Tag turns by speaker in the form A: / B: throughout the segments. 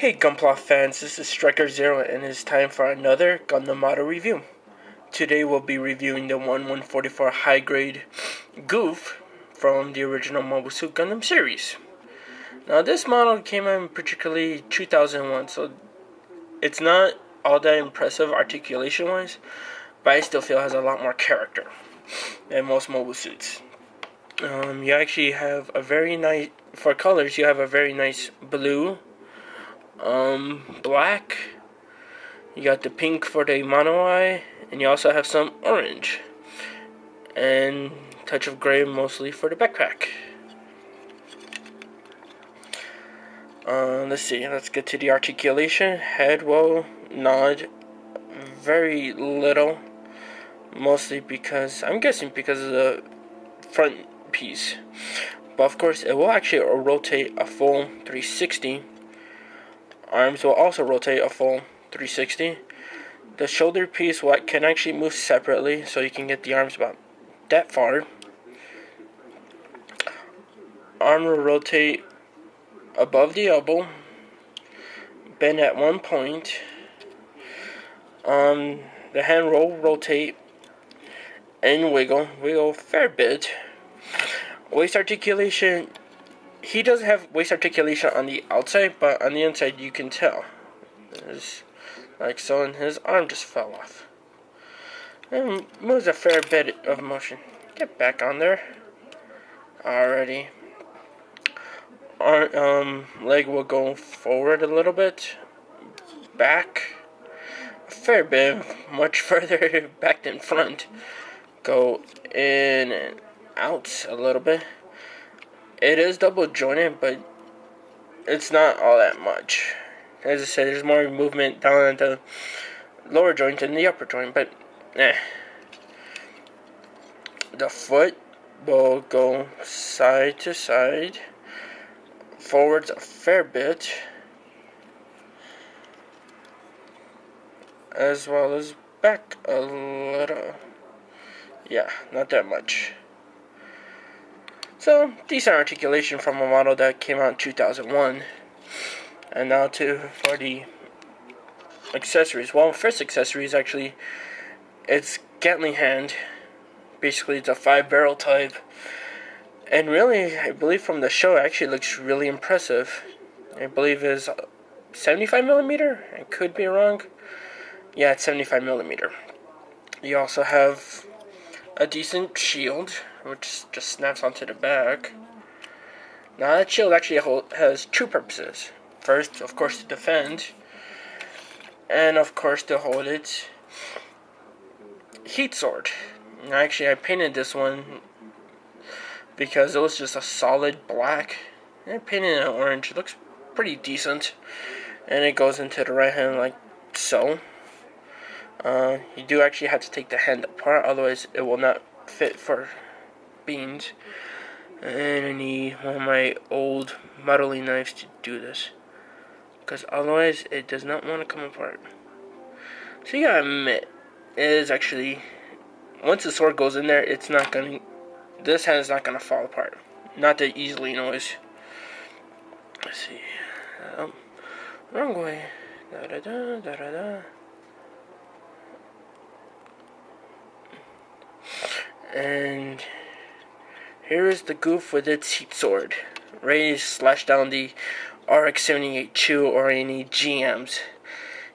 A: Hey Gunpla fans, this is Striker Zero and it's time for another Gundam model review. Today we'll be reviewing the 1144 high grade Gouf from the original Mobile Suit Gundam series. Now this model came out in particularly 2001, so it's not all that impressive articulation wise, but I still feel it has a lot more character than most mobile suits. You actually have a very nice, for colors you have a very nice blue, black, you got the pink for the mono eye, and you also have some orange and touch of gray mostly for the backpack. Let's see, let's get to the articulation. Head will nod very little, mostly because, I'm guessing because of the front piece, but of course it will actually rotate a full 360. Arms will also rotate a full 360. The shoulder piece can actually move separately, so you can get the arms about that far. Arm will rotate above the elbow, bend at one point. The hand will rotate and wiggle a fair bit. Waist articulation, he doesn't have waist articulation on the outside, but on the inside you can tell. It's like so, and his arm just fell off. And moves a fair bit of motion. Get back on there. Alrighty. Leg will go forward a little bit. Back. A fair bit. Much further back than front. Go in and out a little bit. It is double jointed, but it's not all that much. As I said, there's more movement down at the lower joint than the upper joint, but The foot will go side to side, forwards a fair bit, as well as back a little. Yeah, not that much. So, decent articulation from a model that came out in 2001. And now for the accessories. Well, first accessories actually, it's Gatling hand. Basically, it's a 5-barrel type. And really, I believe from the show, it actually looks really impressive. I believe it's 75mm. I could be wrong. Yeah, it's 75mm. You also have a decent shield, which just snaps onto the back. Now that shield actually has two purposes. First, of course, to defend, and of course to hold its heat sword. Now, actually, I painted this one because it was just a solid black. And I painted it orange. It looks pretty decent, and it goes into the right hand like so. You do actually have to take the hand apart, otherwise it will not fit for beans. And I need one of my old modeling knives to do this, because otherwise it does not want to come apart. So you gotta admit, it is actually, once the sword goes in there, it's not gonna, this hand is not gonna fall apart. Not that easily, anyways. Let's see. Wrong way. Da da da da da da. And here is the Gouf with its heat sword, ready to slash down the RX-78 Chew or any GMs.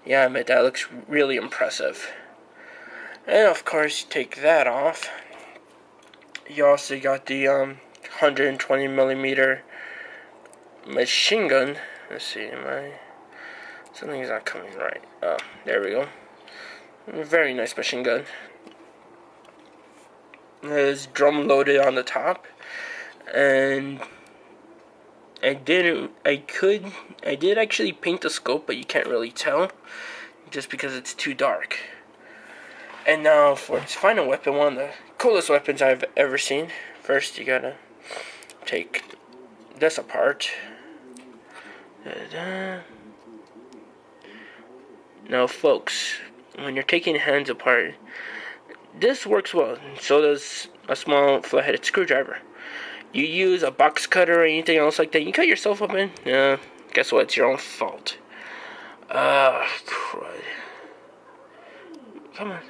A: Yeah, I admit that looks really impressive. And of course, you take that off. You also got the 120mm machine gun. Let's see, something's not coming right. Oh, there we go. Very nice machine gun. It is drum loaded on the top, and I did actually paint the scope, but you can't really tell just because it's too dark. And now for its final weapon, one of the coolest weapons I've ever seen. First, you gotta take this apart. Da-da. Now, folks, when you're taking hands apart, this works well. So does a small flat-headed screwdriver. You use a box cutter or anything else like that, you cut yourself open. Guess what? It's your own fault. Crud. Come on.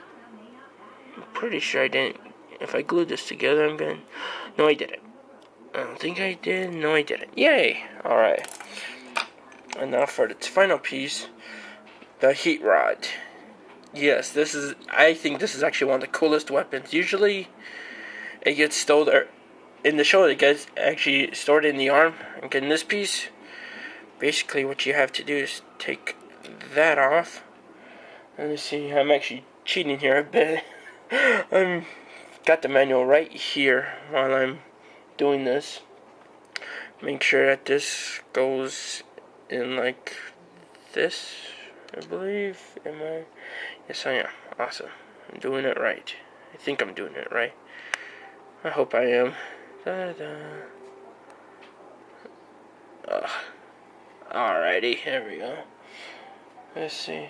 A: I'm pretty sure I didn't. If I glued this together, I'm gonna... No, I didn't. I don't think I did. No, I didn't. Yay! Alright. And now for the final piece, the heat rod. Yes, I think this is actually one of the coolest weapons. Usually, it gets stored, or in the show, it gets actually stored in the arm. And in this piece, basically what you have to do is take that off. Let me see, I'm actually cheating here a bit. I'm got the manual right here while I'm doing this. Make sure that this goes in like this, I believe. Am I? Yes, I am. Awesome. I'm doing it right. I think I'm doing it right. I hope I am. Alrighty, here we go. Let's see.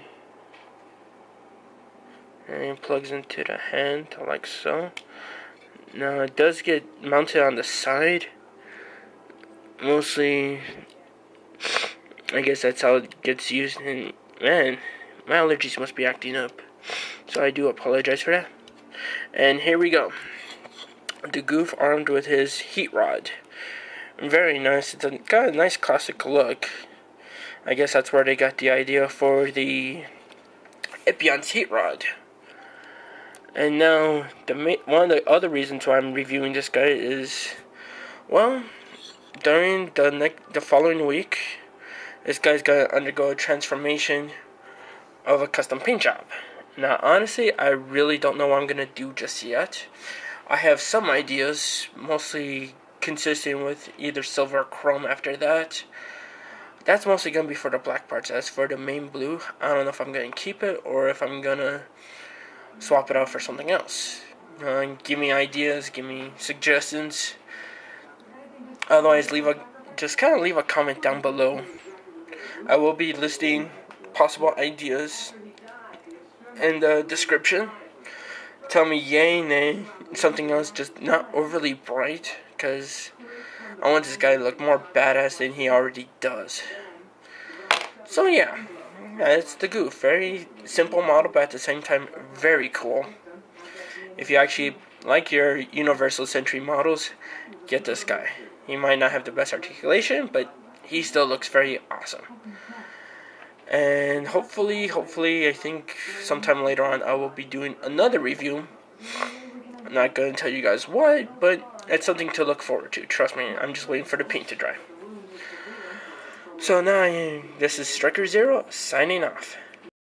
A: And it plugs into the hand like so. Now it does get mounted on the side. Mostly, I guess that's how it gets used. And man, my allergies must be acting up. So I do apologize for that. And here we go. The Gouf armed with his heat rod. Very nice. It's got a nice classic look. I guess that's where they got the idea for the Epion's heat rod. And now, one of the other reasons why I'm reviewing this guy is, well, during the following week, this guy's gonna undergo a transformation of a custom paint job. Now, honestly, I really don't know what I'm gonna do just yet. I have some ideas, mostly consistent with either silver or chrome after that. That's mostly gonna be for the black parts. As for the main blue, I don't know if I'm gonna keep it or if I'm gonna swap it out for something else. Give me ideas, give me suggestions. Otherwise, leave a comment down below. I will be listing possible ideas in the description. Tell me yay, nay, something else just not overly bright, because I want this guy to look more badass than he already does. So yeah, it's the Gouf. Very simple model, but at the same time, very cool. If you actually like your Universal Century models, get this guy. He might not have the best articulation, but he still looks very awesome. And hopefully, I think sometime later on, I will be doing another review. I'm not going to tell you guys what, but it's something to look forward to. Trust me, I'm just waiting for the paint to dry. So now, this is Striker Zero, signing off.